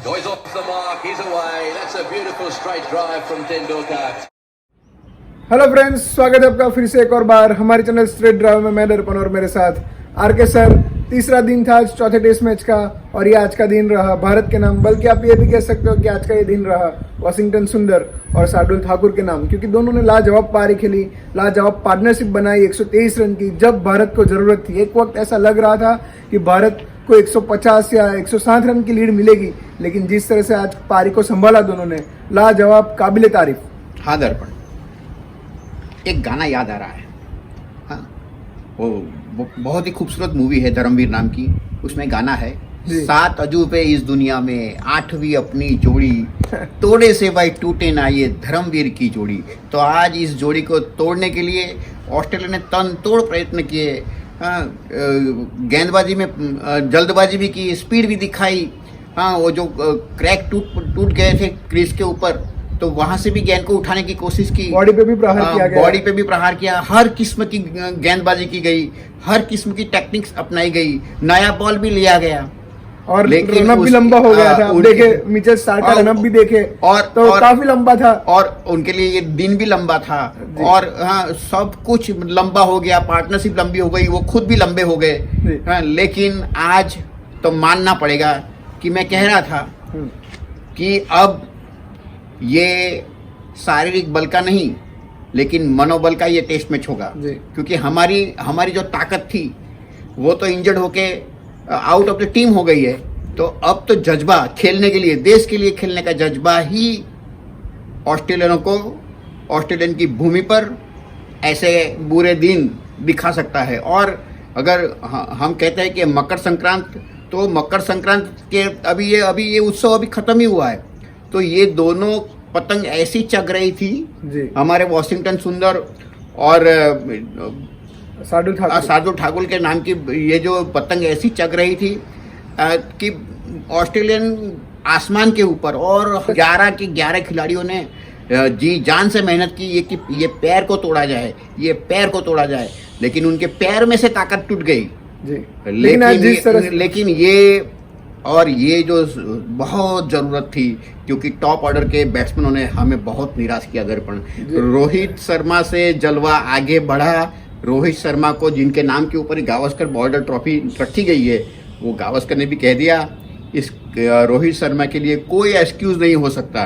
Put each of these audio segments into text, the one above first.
Goes off the mark, he's away. That's a beautiful straight drive from Tendulkar. Hello friends, स्वागत है आपका फिर से एक और बार हमारे चैनल स्ट्रेट ड्राइव में। मैं दर्पण और मेरे साथ आरके सर। तीसरा दिन था आज चौथे टेस्ट मैच का और ये आज का दिन रहा भारत के नाम, बल्कि आप ये भी कह सकते हो कि आज का ये दिन रहा वॉशिंगटन सुंदर और शार्दुल ठाकुर के नाम, क्योंकि दोनों ने लाजवाब पारी खेली, लाजवाब पार्टनरशिप बनाई 123 रन की जब भारत को जरूरत थी। एक वक्त ऐसा लग रहा था कि भारत को 150 या 160 रन की लीड मिलेगी, लेकिन जिस तरह से आज पारी को संभाला दोनों ने, लाजवाब, काबिले तारीफ। हाँ दर्पण, एक गाना याद आ रहा है। हाँ, वो बहुत ही खूबसूरत मूवी है धर्मवीर नाम की। उसमें गाना है, 7 अजूबे इस दुनिया में 8वीं अपनी जोड़ी, तोड़े से भाई टूटे ना ये धर्मवीर की जोड़ी। तो आज इस जोड़ी को तोड़ने के लिए ऑस्ट्रेलिया ने तनतोड़ प्रयत्न किए। गेंदबाजी में जल्दबाजी भी की, स्पीड भी दिखाई। हाँ, वो जो क्रैक टूट गए थे क्रीज के ऊपर, तो वहां से भी गेंद को उठाने की कोशिश की। बॉडी पे भी प्रहार किया गया, बॉडी पे भी प्रहार किया। हर किस्म की गेंदबाजी की गई, हर किस्म की टेक्निक्स अपनाई गई, नया बॉल भी लिया गया और रनअप भी लंबा हो गया था। देखे मिचेल स्टार्क का रनअप भी देखे और काफी लंबा था, और उनके लिए ये दिन भी लंबा था। और हाँ, सब कुछ लंबा हो गया, पार्टनरशिप लंबी हो गई, वो खुद भी लंबे हो गए। हाँ, लेकिन आज तो मानना पड़ेगा कि मैं कह रहा था कि अब ये शारीरिक बल का नहीं, लेकिन मनोबल का ये टेस्ट मैच होगा। क्योंकि हमारी जो ताकत थी वो तो इंजर्ड होके आउट ऑफ द टीम हो गई है। तो अब तो जज्बा, खेलने के लिए, देश के लिए खेलने का जज्बा ही ऑस्ट्रेलियन की भूमि पर ऐसे बुरे दिन दिखा सकता है। और अगर हम कहते हैं कि मकर संक्रांत, तो मकर संक्रांत के अभी ये उत्सव अभी खत्म ही हुआ है। तो ये दोनों पतंग ऐसी चग रही थी जी। हमारे वॉशिंगटन सुंदर और शार्दुल ठाकुर के नाम की ये जो पतंग ऐसी चग रही थी कि ऑस्ट्रेलियन आसमान के ऊपर, और 11 के 11 खिलाड़ियों ने जी जान से मेहनत की कि ये पैर को तोड़ा जाए, ये पैर को तोड़ा जाए। लेकिन उनके पैर में से ताकत टूट गई जी। लेकिन ये जो बहुत ज़रूरत थी, क्योंकि टॉप ऑर्डर के बैट्समैनों ने हमें बहुत निराश किया दर्पण। रोहित शर्मा से जलवा आगे बढ़ा। रोहित शर्मा को, जिनके नाम के ऊपर गावस्कर बॉर्डर ट्रॉफी रखी गई है, वो गावस्कर ने भी कह दिया इस रोहित शर्मा के लिए कोई एक्सक्यूज़ नहीं हो सकता।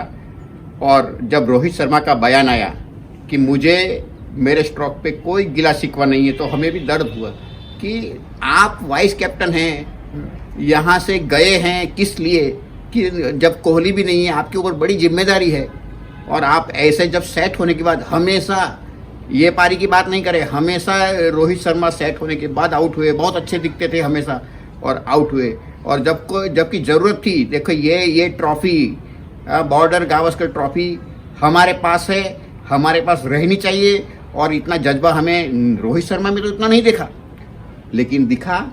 और जब रोहित शर्मा का बयान आया कि मुझे मेरे स्ट्रोक पे कोई गिला शिकवा नहीं है, तो हमें भी दर्द हुआ कि आप वाइस कैप्टन हैं, यहाँ से गए हैं किस लिए, कि जब कोहली भी नहीं है, आपके ऊपर बड़ी जिम्मेदारी है। और आप ऐसे जब सेट होने के बाद, हमेशा ये पारी की बात नहीं करें, हमेशा रोहित शर्मा सेट होने के बाद आउट हुए, बहुत अच्छे दिखते थे हमेशा, और आउट हुए। और जबकि ज़रूरत थी, देखो ये ट्रॉफी, बॉर्डर गावस्कर ट्रॉफी हमारे पास है, हमारे पास रहनी चाहिए। और इतना जज्बा हमें रोहित शर्मा में तो इतना नहीं देखा, लेकिन दिखा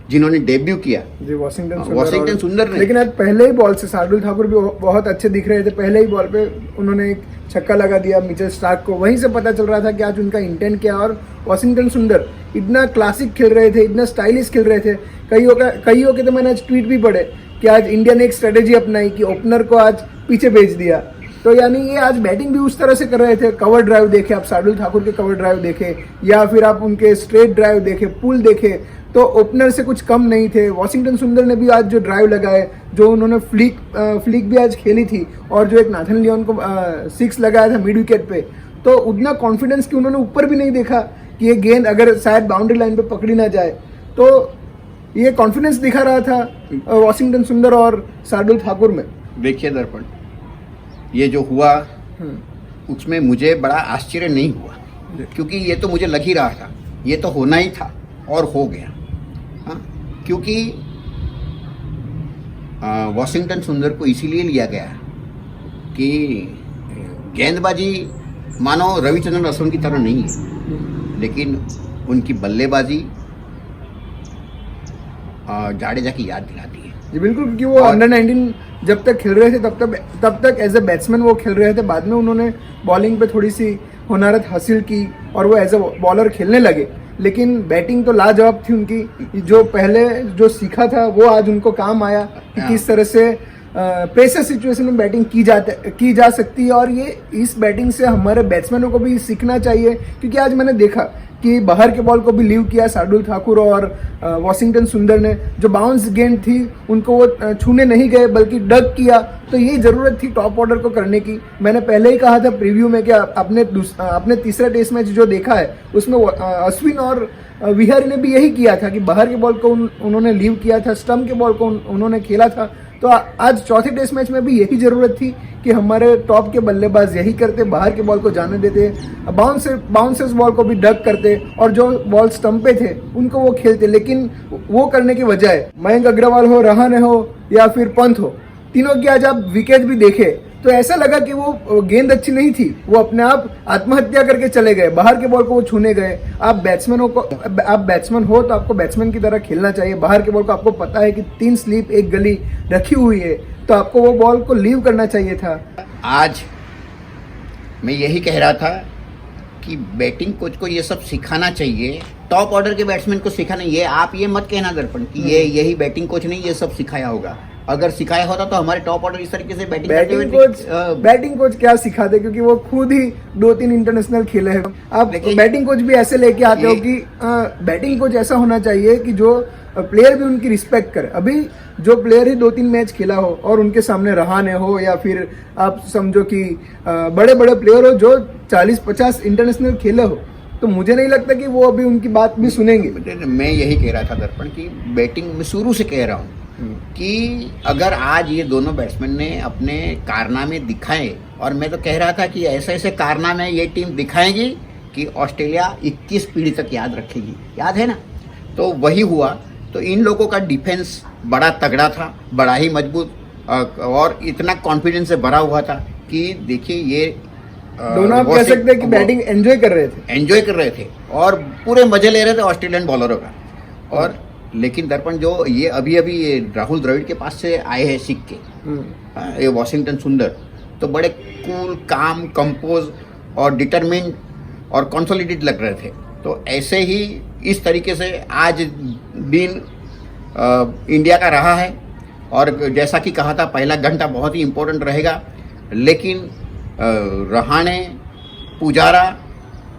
जिन्होंने डेब्यू किया जी, वॉशिंगटन सुंदर ने। लेकिन आज पहले ही बॉल से शार्दुल ठाकुर भी बहुत अच्छे दिख रहे थे। पहले ही बॉल पे उन्होंने एक छक्का लगा दिया मिचेल स्टार्क को। वहीं से पता चल रहा था कि आज उनका इंटेंट क्या। और वॉशिंगटन सुंदर इतना क्लासिक खेल रहे थे, इतना स्टाइलिश खेल रहे थे। कईयों के तो मैंने आज ट्वीट भी पढ़े कि आज इंडिया ने एक स्ट्रेटेजी अपनाई कि ओपनर को आज पीछे भेज दिया। तो यानी ये आज बैटिंग भी उस तरह से कर रहे थे। कवर ड्राइव देखे आप, शार्दुल ठाकुर के कवर ड्राइव देखे, या फिर आप उनके स्ट्रेट ड्राइव देखे, पुल देखे, तो ओपनर से कुछ कम नहीं थे। वॉशिंगटन सुंदर ने भी आज जो ड्राइव लगाए, जो उन्होंने फ्लिक भी आज खेली थी, और जो एक नाथन लियोन को 6 लगाया था मिड विकेट पे, तो उतना कॉन्फिडेंस कि उन्होंने ऊपर भी नहीं देखा कि ये गेंद अगर शायद बाउंड्री लाइन पे पकड़ी ना जाए। तो ये कॉन्फिडेंस दिखा रहा था वॉशिंगटन सुंदर और शार्दुल ठाकुर में। देखिए दर्पण, ये जो हुआ उसमें मुझे बड़ा आश्चर्य नहीं हुआ, क्योंकि ये तो मुझे लग ही रहा था, ये तो होना ही था और हो गया। हाँ, क्योंकि वॉशिंगटन सुंदर को इसीलिए लिया गया कि गेंदबाजी मानो रविचंद्रन अश्विन की तरह नहीं है, लेकिन उनकी बल्लेबाजी जाडेजा की याद दिलाती है जी। बिल्कुल, क्योंकि वो अंडर 19 जब तक खेल रहे थे तब तक एज ए बैट्समैन वो खेल रहे थे। बाद में उन्होंने बॉलिंग पे थोड़ी सी होनारत हासिल की और वो एज ए बॉलर खेलने लगे। लेकिन बैटिंग तो लाजवाब थी उनकी। जो पहले जो सीखा था वो आज उनको काम आया कि किस तरह से प्रेशर सिचुएशन में बैटिंग की जा सकती है, और ये इस बैटिंग से हमारे बैट्समैनों को भी सीखना चाहिए, क्योंकि आज मैंने देखा कि बाहर के बॉल को भी लीव किया शार्दुल ठाकुर और वॉशिंगटन सुंदर ने। जो बाउंस गेंद थी उनको वो छूने नहीं गए बल्कि डक किया, तो यही ज़रूरत थी टॉप ऑर्डर को करने की। मैंने पहले ही कहा था प्रीव्यू में कि अपने तीसरा टेस्ट मैच जो देखा है उसमें अश्विन और विहारी ने भी यही किया था कि बाहर के बॉल को उन्होंने लीव किया था, स्टंप के बॉल को उन्होंने खेला था। तो आज चौथे टेस्ट मैच में भी यही ज़रूरत थी कि हमारे टॉप के बल्लेबाज यही करते, बाहर के बॉल को जाने देते, बाउंसर्स बॉल को भी डक करते, और जो बॉल स्टंप पे थे उनको वो खेलते। लेकिन वो करने की बजाय मयंक अग्रवाल हो, रहाणे हो या फिर पंत हो, तीनों की आज आप विकेट भी देखे तो ऐसा लगा कि वो गेंद अच्छी नहीं थी, वो अपने आप आत्महत्या करके चले गए, बाहर के बॉल को वो छूने गए। आप बैट्समैन हो तो आपको बैट्समैन की तरह खेलना चाहिए। बाहर के बॉल को आपको पता है कि 3 स्लिप 1 गली रखी हुई है, तो आपको वो बॉल को लीव करना चाहिए था। आज मैं यही कह रहा था कि बैटिंग कोच को ये सब सिखाना चाहिए, टॉप ऑर्डर के बैट्समैन को सिखाना। ये आप ये मत कहना दर्पण कि ये यही बैटिंग कोच ने ये सब सिखाया होगा। अगर सिखाया होता तो हमारे टॉप ऑर्डर इस तरीके से बैटिंग कोच क्या सिखाते, क्योंकि वो खुद ही 2-3 इंटरनेशनल खेले हैं। आप बैटिंग कोच भी ऐसे लेके आते हो कि बैटिंग कोच ऐसा होना चाहिए कि जो प्लेयर भी उनकी रिस्पेक्ट करे। अभी जो प्लेयर ही 2-3 मैच खेला हो और उनके सामने रहाणे हो या फिर आप समझो कि बड़े बड़े प्लेयर हो जो 40-50 इंटरनेशनल खेले हो, तो मुझे नहीं लगता कि वो अभी उनकी बात भी सुनेंगे। मैं यही कह रहा था दर्पण की बैटिंग में शुरू से कह रहा हूँ कि अगर आज ये दोनों बैट्समैन ने अपने कारनामे दिखाए, और मैं तो कह रहा था कि ऐसे ऐसे कारनामे ये टीम दिखाएगी कि ऑस्ट्रेलिया 21 पीढ़ी तक याद रखेगी, याद है ना। तो वही हुआ। तो इन लोगों का डिफेंस बड़ा तगड़ा था, बड़ा ही मजबूत, और इतना कॉन्फिडेंस से भरा हुआ था कि देखिए ये दोनों आप कह सकते हैं कि बैटिंग एंजॉय कर रहे थे और पूरे मजे ले रहे थे ऑस्ट्रेलियन बॉलरों का। और लेकिन दर्पण जो ये अभी ये राहुल द्रविड़ के पास से आए हैं सीख के, ये वॉशिंगटन सुंदर, तो बड़े कूल, काम, कंपोज और डिटरमिन्ड और कंसोलिडेटेड लग रहे थे। तो ऐसे ही इस तरीके से आज दिन इंडिया का रहा है, और जैसा कि कहा था पहला घंटा बहुत ही इम्पोर्टेंट रहेगा। लेकिन रहाणे, पुजारा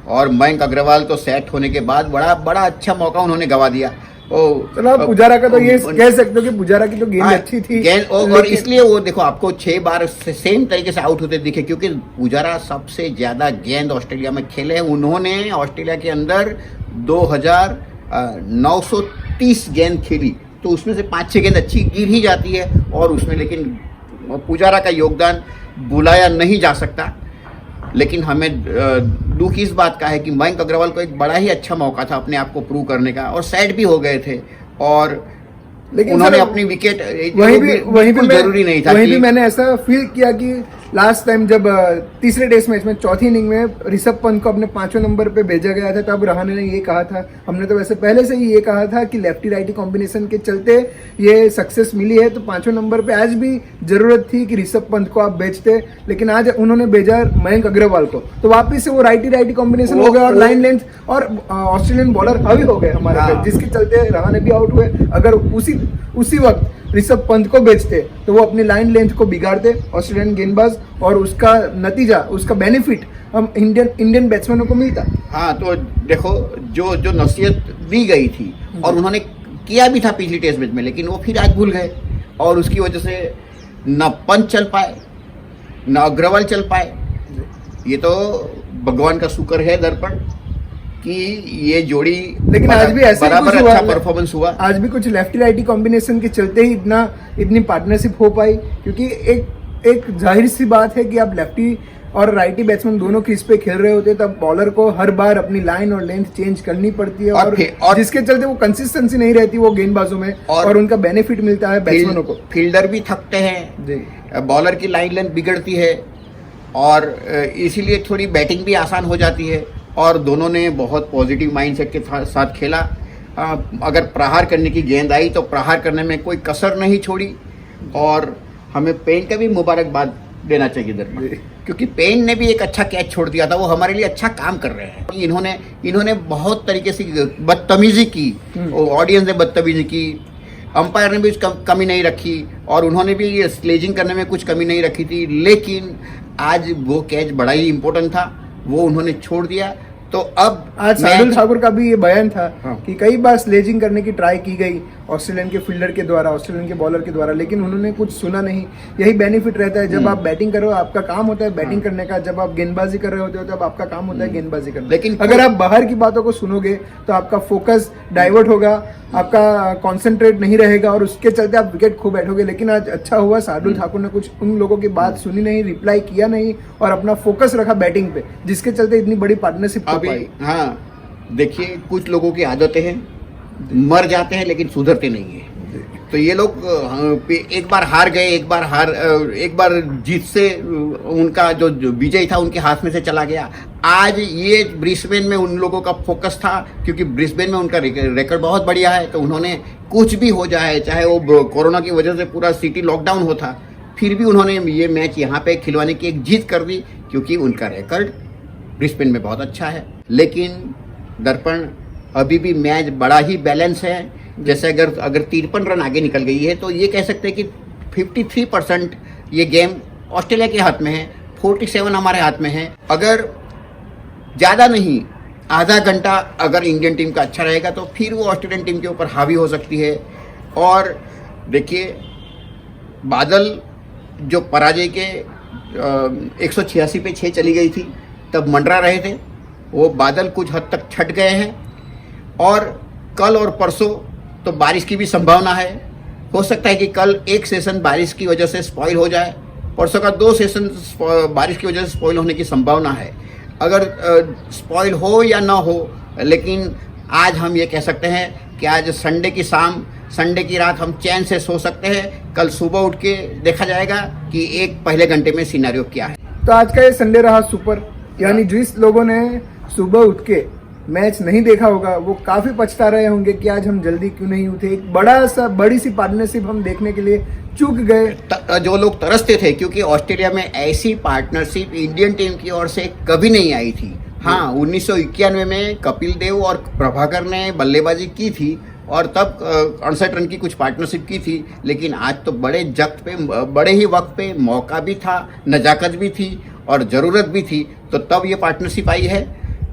और मयंक अग्रवाल तो सेट होने के बाद बड़ा अच्छा मौका उन्होंने गवा दिया। चलो पुजारा का तो ये कह सकते हो कि पुजारा की तो गेंद अच्छी थी, और इसलिए वो देखो आपको 6 बार सेम तरीके से आउट होते दिखे, क्योंकि पुजारा सबसे ज्यादा गेंद ऑस्ट्रेलिया में खेले हैं। उन्होंने ऑस्ट्रेलिया के अंदर 2930 गेंद खेली, तो उसमें से 5-6 गेंद अच्छी गिर ही जाती है, और उसमें लेकिन पुजारा का योगदान बुलाया नहीं जा सकता। लेकिन हमें दुख इस बात का है कि मयंक अग्रवाल को एक बड़ा ही अच्छा मौका था अपने आप को प्रूव करने का, और सेट भी हो गए थे, और लेकिन उन्होंने अपनी विकेट वहीं भी जरूरी नहीं था। वहीं भी मैंने ऐसा फील किया कि लास्ट टाइम जब तीसरे टेस्ट मैच में चौथी इनिंग में ऋषभ पंत को अपने 5वें नंबर पे भेजा गया था, तब रहाणे ने ये कहा था, हमने तो वैसे पहले से ही ये कहा था कि लेफ्टी राइटी कॉम्बिनेशन के चलते ये सक्सेस मिली है, तो 5वें नंबर पे आज भी जरूरत थी कि ऋषभ पंत को आप बेचते, लेकिन आज उन्होंने भेजा मयंक अग्रवाल को, तो वापिस से वो राइटी कॉम्बिनेशन हो गया और लाइन लेंथ और ऑस्ट्रेलियन बॉलर हावी हो गए हमारे पे, जिसके चलते रहाणे भी आउट हुए। अगर उसी वक्त ऋषभ पंत को बेचते तो वो अपनी लाइन लेंथ को बिगाड़ते ऑस्ट्रेलियन गेंदबाज, और उसका नतीजा, उसका बेनिफिट हम इंडियन बैट्समैनों को मिलता। हाँ, तो देखो जो नसीहत दी गई थी और उन्होंने किया भी था पिछली टेस्ट मैच में, लेकिन वो फिर आज भूल गए, और उसकी वजह से न पंत चल पाए न अग्रवाल चल पाए। ये तो भगवान का शुक्र है दर्पण कि ये जोड़ी, लेकिन आज भी ऐसे बराबर अच्छा परफॉर्मेंस हुआ। आज भी कुछ लेफ्टी राइटी कॉम्बिनेशन के चलते ही इतनी पार्टनरशिप हो पाई, क्योंकि एक जाहिर सी बात है कि आप लेफ्टी और राइटी बैट्समैन दोनों क्रीज पे खेल रहे होते, तब बॉलर को हर बार अपनी लाइन और लेंथ चेंज करनी पड़ती है, और जिसके चलते वो कंसिस्टेंसी नहीं रहती वो गेंदबाजों में, और उनका बेनिफिट मिलता है बैट्समैनों को। फील्डर भी थकते हैं जी, बॉलर की लाइन लेंथ बिगड़ती है, और इसीलिए थोड़ी बैटिंग भी आसान हो जाती है। और दोनों ने बहुत पॉजिटिव माइंडसेट के साथ खेला। अगर प्रहार करने की गेंद आई तो प्रहार करने में कोई कसर नहीं छोड़ी, और हमें पेन का भी मुबारकबाद देना चाहिए दर्पण, क्योंकि पेन ने भी एक अच्छा कैच छोड़ दिया था, वो हमारे लिए अच्छा काम कर रहे हैं। इन्होंने बहुत तरीके से बदतमीजी की, ऑडियंस ने बदतमीजी की, अंपायर ने भी कमी नहीं रखी और उन्होंने भी ये स्लेजिंग करने में कुछ कमी नहीं रखी थी, लेकिन आज वो कैच बड़ा ही इंपॉर्टेंट था, वो उन्होंने छोड़ दिया। तो अब आज शार्दुल ठाकुर का भी ये बयान था हाँ। कि कई बार स्लेजिंग करने की ट्राई की गई ऑस्ट्रेलियन के फील्डर के द्वारा, ऑस्ट्रेलियन के बॉलर के द्वारा, लेकिन उन्होंने कुछ सुना नहीं। यही बेनिफिट रहता है जब आप बैटिंग कर रहे हो, आपका काम होता है बैटिंग करने का, जब आप गेंदबाजी कर रहे होते हो तब आपका काम होता है गेंदबाजी करना। लेकिन अगर आप बाहर की बातों को सुनोगे तो आपका फोकस डाइवर्ट होगा, आपका कॉन्सेंट्रेट नहीं रहेगा और उसके चलते आप विकेट खो बैठोगे। लेकिन आज अच्छा हुआ शार्दुल ठाकुर ने कुछ उन लोगों की बात सुनी नहीं, रिप्लाई किया नहीं और अपना फोकस रखा बैटिंग पे, जिसके चलते इतनी बड़ी पार्टनरशिप हो पाई। हाँ, देखिए कुछ लोगों की आदतें हैं, मर जाते हैं लेकिन सुधरते नहीं है। तो ये लोग एक बार हार गए, एक बार जीत से उनका जो विजय था उनके हाथ में से चला गया। आज ये ब्रिस्बेन में उन लोगों का फोकस था, क्योंकि ब्रिस्बेन में उनका रिकॉर्ड बहुत बढ़िया है, तो उन्होंने कुछ भी हो जाए, चाहे वो कोरोना की वजह से पूरा सिटी लॉकडाउन होता, फिर भी उन्होंने ये मैच यहाँ पे खिलवाने की एक जीत कर दी, क्योंकि उनका रिकॉर्ड ब्रिस्बेन में बहुत अच्छा है। लेकिन दर्पण अभी भी मैच बड़ा ही बैलेंस है। जैसे अगर 53 रन आगे निकल गई है तो ये कह सकते हैं कि 53% ये गेम ऑस्ट्रेलिया के हाथ में है, 47 हमारे हाथ में है। अगर ज़्यादा नहीं, आधा घंटा अगर इंडियन टीम का अच्छा रहेगा तो फिर वो ऑस्ट्रेलियन टीम के ऊपर हावी हो सकती है। और देखिए, बादल जो पराजय के 186 पे 6 चली गई थी तब मंडरा रहे थे, वो बादल कुछ हद तक छट गए हैं। और कल और परसों तो बारिश की भी संभावना है, हो सकता है कि कल एक सेशन बारिश की वजह से स्पॉइल हो जाए, परसों का 2 सेशन बारिश की वजह से स्पॉइल होने की संभावना है। अगर स्पॉइल हो या ना हो, लेकिन आज हम ये कह सकते हैं कि आज संडे की शाम, संडे की रात हम चैन से सो सकते हैं। कल सुबह उठ के देखा जाएगा कि एक पहले घंटे में सिनेरियो क्या है। तो आज का ये संडे रहा सुपर, यानी जिस लोगों ने सुबह उठ के मैच नहीं देखा होगा वो काफी पछता रहे होंगे कि आज हम जल्दी क्यों नहीं उठे, एक बड़ी सी पार्टनरशिप हम देखने के लिए चूक गए। जो लोग तरसते थे, क्योंकि ऑस्ट्रेलिया में ऐसी पार्टनरशिप इंडियन टीम की ओर से कभी नहीं आई थी। हाँ, 1991 में कपिल देव और प्रभाकर ने बल्लेबाजी की थी और तब 68 रन की कुछ पार्टनरशिप की थी, लेकिन आज तो बड़े ही वक्त पे मौका भी था, नजाकत भी थी और ज़रूरत भी थी, तो तब ये पार्टनरशिप आई है।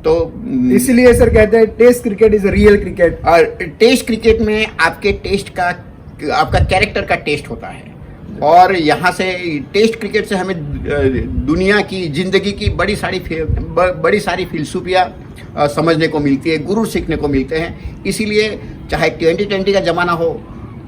तो इसलिए सर कहते हैं test cricket is a real cricket. और टेस्ट क्रिकेट में आपका कैरेक्टर का टेस्ट होता है, और यहाँ से टेस्ट क्रिकेट से हमें दुनिया की जिंदगी की बड़ी सारी फिलसूफियाँ समझने को मिलती है, गुरु सीखने को मिलते हैं। इसीलिए चाहे T20 का ज़माना हो,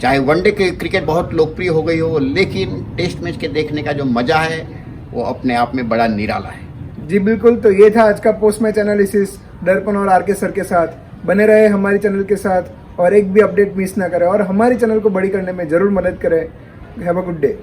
चाहे वनडे क्रिकेट बहुत लोकप्रिय हो गई हो, लेकिन टेस्ट मैच के देखने का जो मज़ा है वो अपने आप में बड़ा निराला है। जी बिल्कुल, तो ये था आज का पोस्ट मैच एनालिसिस दर्पण और आर के सर के साथ। बने रहे हमारे चैनल के साथ और एक भी अपडेट मिस ना करें और हमारे चैनल को बड़ी करने में जरूर मदद करें। Have a good day.